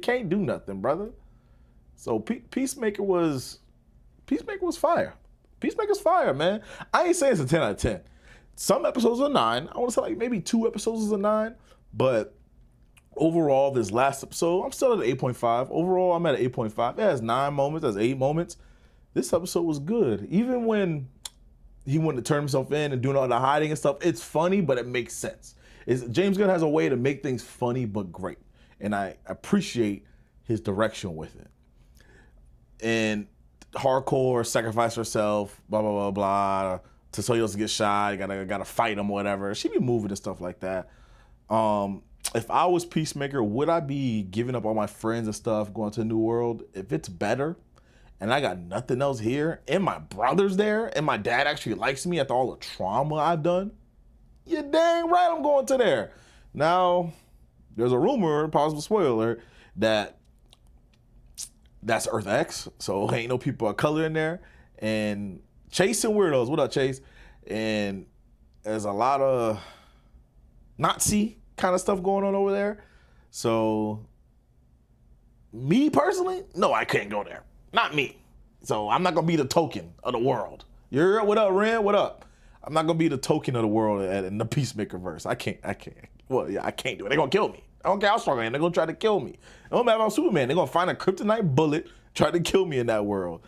can't do nothing, brother. So Peacemaker was fire. Peacemaker's fire, man. I ain't saying it's a 10 out of 10. Some episodes are 9. I want to say like maybe 2 episodes is a 9. But overall, this last episode, I'm still at an 8.5. Overall, I'm at an 8.5. It has 9 moments. It has 8 moments. This episode was good. Even when he wanted to turn himself in and doing all the hiding and stuff, it's funny, but it makes sense. James Gunn has a way to make things funny but great. And I appreciate his direction with it. And hardcore, sacrifice herself, blah, blah, blah, blah, to so he doesn't get shot, you gotta fight him or whatever. She be moving and stuff like that. If I was Peacemaker, would I be giving up all my friends and stuff, going to a new world? If it's better, and I got nothing else here, and my brother's there, and my dad actually likes me after all the trauma I've done, you're dang right I'm going to there. Now, there's a rumor, possible spoiler, that's Earth X, so ain't no people of color in there, and chasing weirdos. What up, Chase? And there's a lot of Nazi kind of stuff going on over there. So, me personally, no, I can't go there. Not me. So I'm not gonna be the token of the world. What up, Ren? What up? I'm not gonna be the token of the world in the Peacemaker verse. I can't. Well, yeah, I can't do it. They're gonna kill me. I don't care how strong I am. They're gonna try to kill me. It don't matter if I'm Superman. They're gonna find a kryptonite bullet, try to kill me in that world.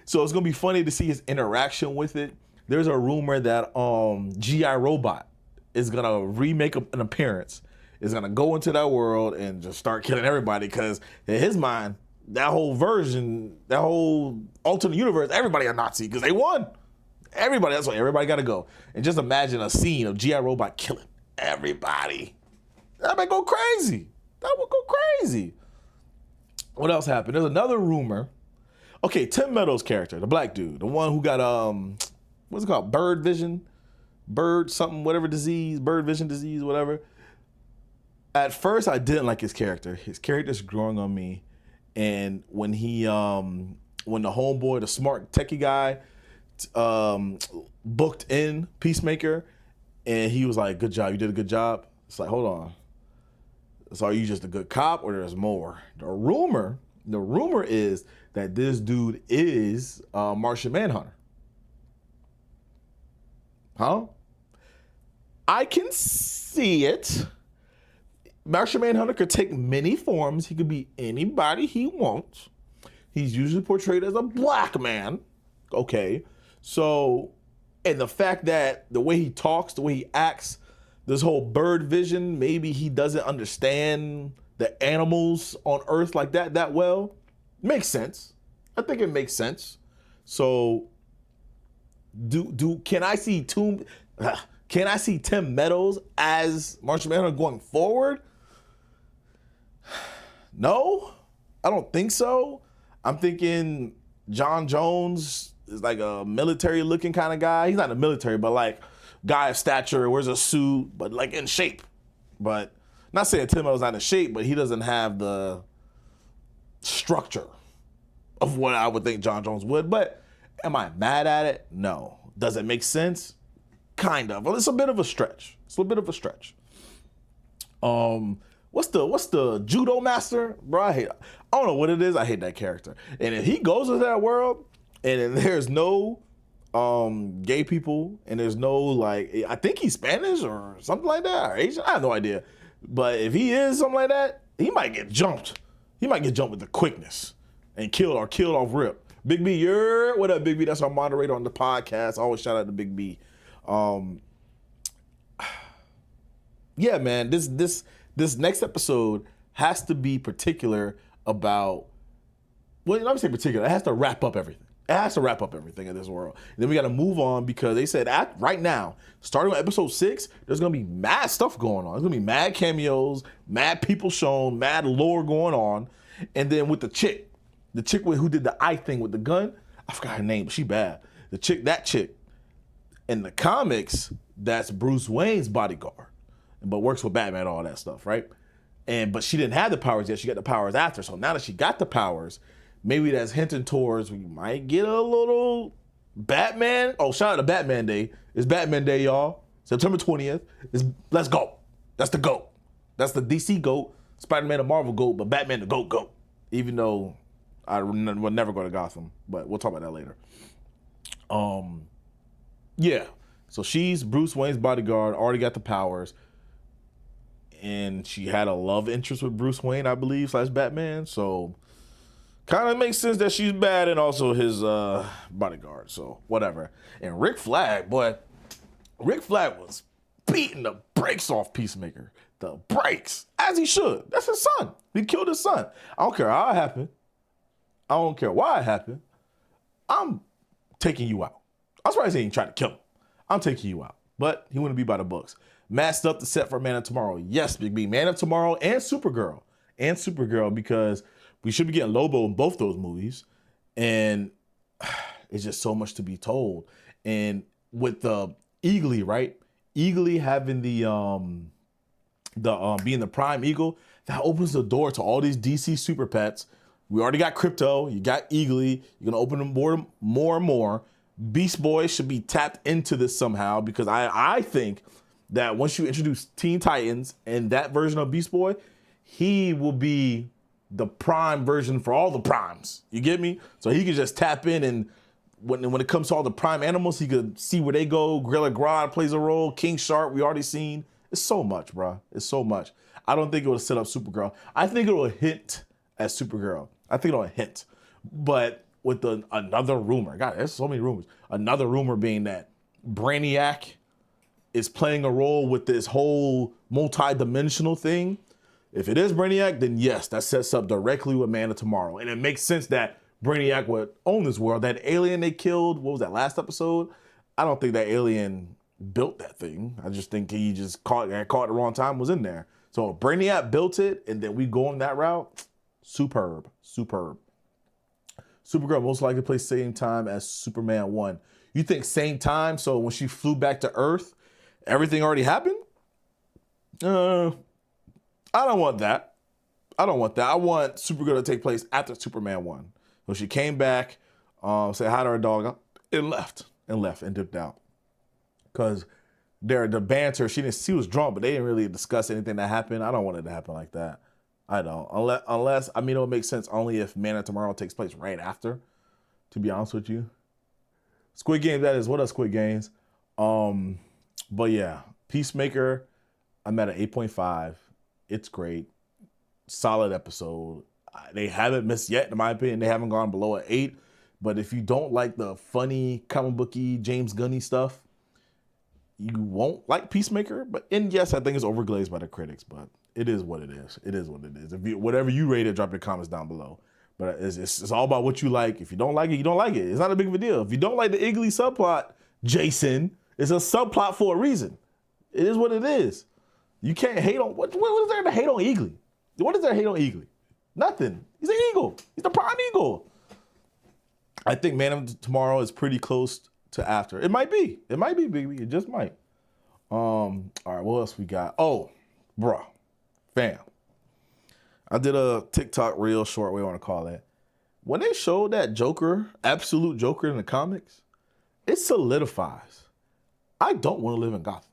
So it's gonna be funny to see his interaction with it. There's a rumor that G.I. Robot is gonna remake an appearance. Is gonna go into that world and just start killing everybody because in his mind, that whole version, that whole alternate universe, everybody a Nazi because they won. Everybody, that's why everybody got to go. And just imagine a scene of G.I. Robot killing everybody. That might go crazy. That would go crazy. What else happened? There's another rumor. Okay, Tim Meadows' character, the black dude, the one who got what's it called? Bird vision, whatever disease, bird vision disease, whatever. At first, I didn't like his character. His character's growing on me. And when when the homeboy, the smart techie guy, booked in Peacemaker, and he was like, "Good job, you did a good job." It's like, hold on. So are you just a good cop, or there's more? The rumor is that this dude is Martian Manhunter. Huh? I can see it. Martian Manhunter could take many forms. He could be anybody he wants. He's usually portrayed as a black man. Okay. So, and the fact that the way he talks, the way he acts, this whole bird vision, maybe he doesn't understand the animals on Earth like that well. Makes sense. I think it makes sense. So, can I see Tim Meadows as Martian Manhunter going forward? No, I don't think so. I'm thinking John Jones is like a military looking kind of guy. He's not in the military, but like guy of stature, wears a suit, but like in shape. But not saying Tim Meadows not in shape, but he doesn't have the structure of what I would think John Jones would. But am I mad at it? No. Does it make sense? Kind of. Well, it's a bit of a stretch. What's the judo master? Bro, I don't know what it is. I hate that character. And if he goes into that world and there's no gay people and there's no like, I think he's Spanish or something like that, or Asian. I have no idea. But if he is something like that, he might get jumped. He might get jumped with the quickness and killed off rip. Big B, what up, Big B? That's our moderator on the podcast. I always shout out to Big B. Yeah, man, this next episode has to be particular about, well, let me say particular. It has to wrap up everything. It has to wrap up everything in this world. And then we got to move on because they said right now, starting on episode 6, there's going to be mad stuff going on. There's going to be mad cameos, mad people shown, mad lore going on. And then with the chick who did the eye thing with the gun, I forgot her name, but she bad. That chick, in the comics, that's Bruce Wayne's bodyguard, but works with Batman and all that stuff, right? But she didn't have the powers yet. She got the powers after. So now that she got the powers, maybe that's hinting towards we might get a little Batman. Oh, shout out to Batman Day. It's Batman Day, y'all. September 20th. Let's go. That's the GOAT. That's the DC GOAT. Spider-Man the Marvel GOAT, but Batman the GOAT. Even though I will never go to Gotham, but we'll talk about that later. Yeah. So she's Bruce Wayne's bodyguard, already got the powers. And she had a love interest with Bruce Wayne, I believe, / Batman. So kind of makes sense that she's bad and also his bodyguard. So whatever. And Rick Flag was beating the brakes off Peacemaker. The brakes, as he should. That's his son. He killed his son. I don't care how it happened. I don't care why it happened. I'm taking you out. I was probably saying he tried to kill him. I'm taking you out. But he wouldn't be by the books. Masked up the set for Man of Tomorrow. Yes, Big B. Man of Tomorrow and Supergirl. Because we should be getting Lobo in both those movies. And it's just so much to be told. And with the Eagly, right? Eagly having the being the Prime Eagle, that opens the door to all these DC super pets. We already got Crypto, you got Eagly, you're gonna open them more and more. Beast Boy should be tapped into this somehow, because I think that once you introduce Teen Titans and that version of Beast Boy, he will be the prime version for all the primes. You get me? So he could just tap in, and when it comes to all the prime animals, he could see where they go. Gorilla Grodd plays a role. King Shark, we already seen. It's so much, bro. It's so much. I don't think it will set up Supergirl. I think it will hint at Supergirl. I think it'll hint. But with another rumor, God, there's so many rumors. Another rumor being that Brainiac is playing a role with this whole multi-dimensional thing. If it is Brainiac, then yes, that sets up directly with Man of Tomorrow. And it makes sense that Brainiac would own this world. That alien they killed, what was that, last episode? I don't think that alien built that thing. I just think he just caught it at the wrong time, was in there. So if Brainiac built it and then we go on that route, superb. Supergirl most likely plays same time as Superman 1. You think same time, so when she flew back to Earth, everything already happened? I don't want that. I want Supergirl to take place after Superman 1. So she came back, said hi to her dog, and left and dipped out. Because the banter, she was drunk, but they didn't really discuss anything that happened. I don't want it to happen like that. I don't. Unless I mean, it'll make sense only if Man of Tomorrow takes place right after, to be honest with you. Squid Games, that is. What up, Squid Games? But yeah, Peacemaker, I'm at an 8.5. It's great. Solid episode. They haven't missed yet, in my opinion. They haven't gone below an 8. But if you don't like the funny, comic booky, James Gunny stuff, you won't like Peacemaker. And yes, I think it's overglazed by the critics, but it is what it is. It is what it is. Whatever you rate it, drop your comments down below. But it's all about what you like. If you don't like it, you don't like it. It's not a big of a deal. If you don't like the Eagly subplot, Jason, it's a subplot for a reason. It is what it is. You can't hate on, what is there to hate on Eagly? What is there to hate on Eagly? Nothing. He's an eagle. He's the prime eagle. I think Man of Tomorrow is pretty close to after. It might be. It might be, baby. It just might. All right, what else we got? Oh, bruh. Fam. I did a TikTok reel, short, what you want to call it. When they showed that Joker, absolute Joker in the comics, it solidifies. I don't want to live in Gotham.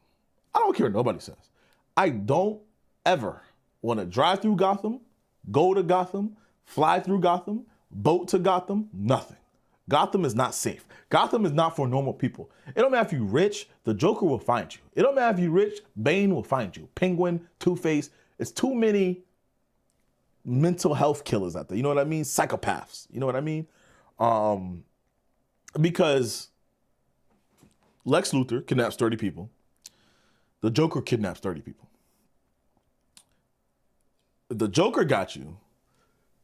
I don't care what nobody says. I don't ever want to drive through Gotham, go to Gotham, fly through Gotham, boat to Gotham, nothing. Gotham is not safe. Gotham is not for normal people. It don't matter if you're rich, the Joker will find you. It don't matter if you're rich, Bane will find you. Penguin, Two-Face, it's too many mental health killers out there. You know what I mean? Psychopaths. You know what I mean? Because Lex Luthor kidnaps 30 people. The Joker kidnaps 30 people. If the Joker got you,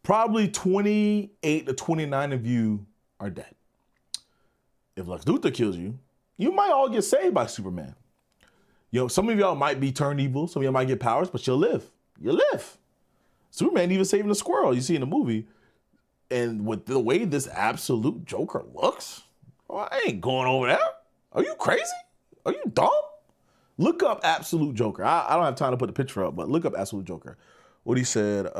probably 28 to 29 of you are dead. If Lex Luthor kills you, you might all get saved by Superman. You know, some of y'all might be turned evil, some of y'all might get powers, but you'll live. You live. Superman even saving a squirrel you see in the movie. And with the way this absolute Joker looks, oh, I ain't going over there. Are you crazy? Are you dumb? Look up Absolute Joker. I don't have time to put the picture up, but look up Absolute Joker. What he said,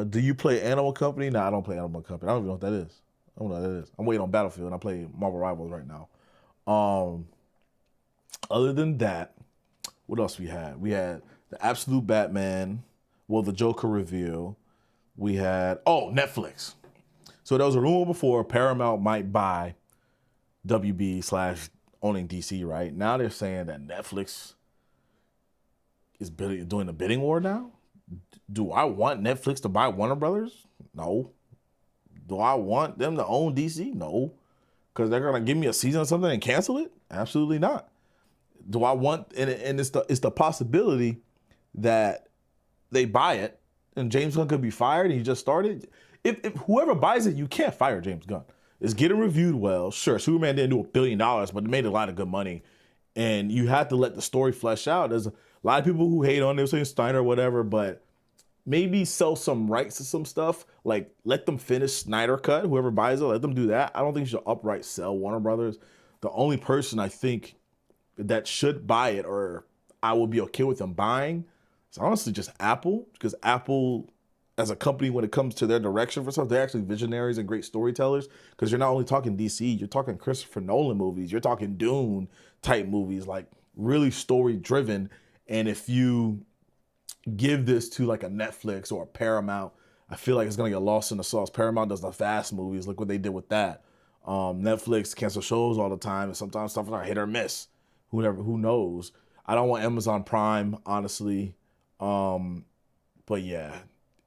do you play Animal Company? No, I don't play Animal Company. I don't even know what that is. I don't know what that is. I'm waiting on Battlefield and I play Marvel Rivals right now. Other than that, what else we had? We had the Absolute Batman. Well, the Joker reveal. We had Netflix. So there was a rumor before Paramount might buy WB slash owning DC. Right now, they're saying that Netflix is doing a bidding war now. Do I want Netflix to buy Warner Brothers? No. Do I want them to own DC? No. Because they're gonna give me a season or something and cancel it? Absolutely not. Do I want and it's the possibility that they buy it and James Gunn could be fired and he just started. If whoever buys it, you can't fire James Gunn. It's getting reviewed well. Sure, Superman didn't do $1 billion, but it made a lot of good money. And you have to let the story flesh out. There's a lot of people who hate on it, saying Steiner or whatever, but maybe sell some rights to some stuff. Like, let them finish Snyder Cut. Whoever buys it, let them do that. I don't think you should outright sell Warner Brothers. The only person I think that should buy it, or I would be okay with them buying, is honestly just Apple. Because Apple, as a company, when it comes to their direction for stuff, they're actually visionaries and great storytellers. Because you're not only talking DC, you're talking Christopher Nolan movies, you're talking Dune type movies, like really story driven. And if you give this to like a Netflix or a Paramount, I feel like it's gonna get lost in the sauce. Paramount does the fast movies. Look what they did with that. Netflix cancel shows all the time, and sometimes stuff is like hit or miss. Who knows? I don't want Amazon Prime, honestly. But yeah,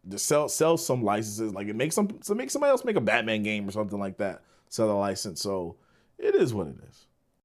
just sell some licenses. Like make somebody else make a Batman game or something like that. Sell a license. So it is what it is.